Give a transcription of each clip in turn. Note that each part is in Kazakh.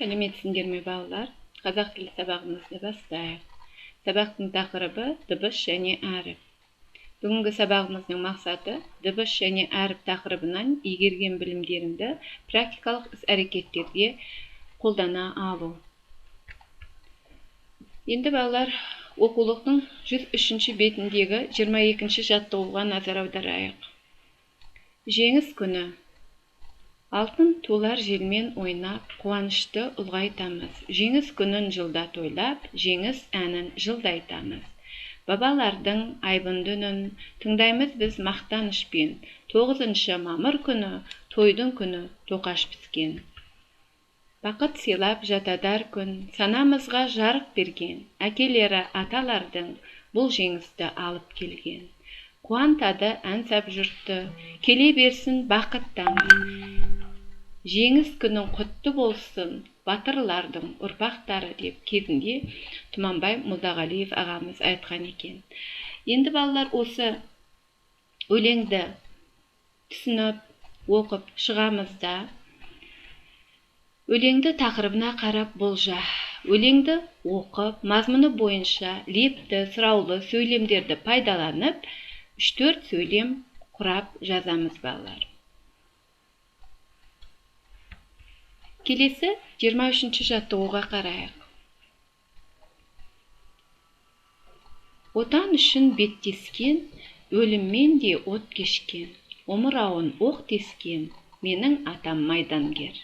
Сәлеметсіңдер ме балалар? Қазақ тілі сабағымызды бастайық. Сабақтың тақырыбы дыбыс және әріп. Бүгінгі сабағымыздың мақсаты дыбыс және әріп тақырыбынан игерген білімдеріңді практикалық іс-әрекеттерге қолдана алу. Енді балалар, оқулықтың 103-ші бетіндегі 22-ші жаттығуға назар аударайық. Жеңіс күні. Алтын тулар желмен ойнап, қуанышты ұлғайтамыз. Жеңіс күнін жылда тойлап, жеңіс әнін жылда айтамыз. Бабалардың айбынды үнін тыңдаймыз біз мақтанышпен. 9-шы мамыр күні, тойдың күні тоқаш піскен. Бақыт сыйлап жатадар күн, санамызға жарық берген. Әкелері аталардың бұл жеңісті алып келген. Қуантады ән сап жұртты, келе берсін бақыттан. Жеңіс күнің құтты болсын, батырлардың ұрпақтары деп кезінде Тұманбай Молдағалиев ағамыз айтқан екен. Енді балалар, осы өлеңді түсініп, оқып шығамызда, өлеңді тақырыбына қарап болжа. Өлеңді оқып, мазмұны бойынша лепті, сұраулы сөйлемдерді пайдаланып, 3-4 сөйлем құрап жазамыз балалар. Келесі 23-ші жаттығуға қарайық. Отан үшін беттескен, өліммен де от кешкен, омырауын оқ тескен, менің атам майдангер.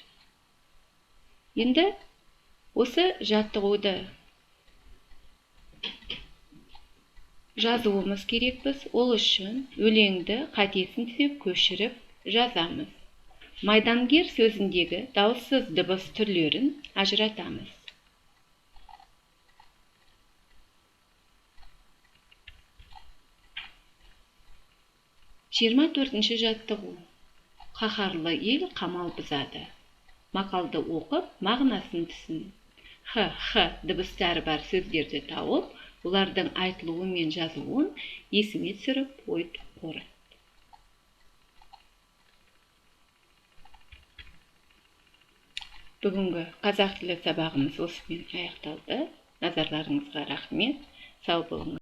Енді осы жаттығуды жазуымыз керекпіз. Ол үшін өлеңді қатесін түзеп көшіріп жазамыз. Майдангер сөзіндегі дауыссыз дыбыс түрлерін ажыратамыз. 24-ші жаттығу. Қаһарлы ел қамал бұзады. Мақалды оқып, мағынасын түсін. Х дыбыстары бар сөздерді тауып, олардың айтылуы мен жазылуын есіңе түсіріп ой қорыт. Бүгінгі қазақ тілі сабағымыз осымен аяқталды. Назарларыңызға рахмет. Сау болыңыз.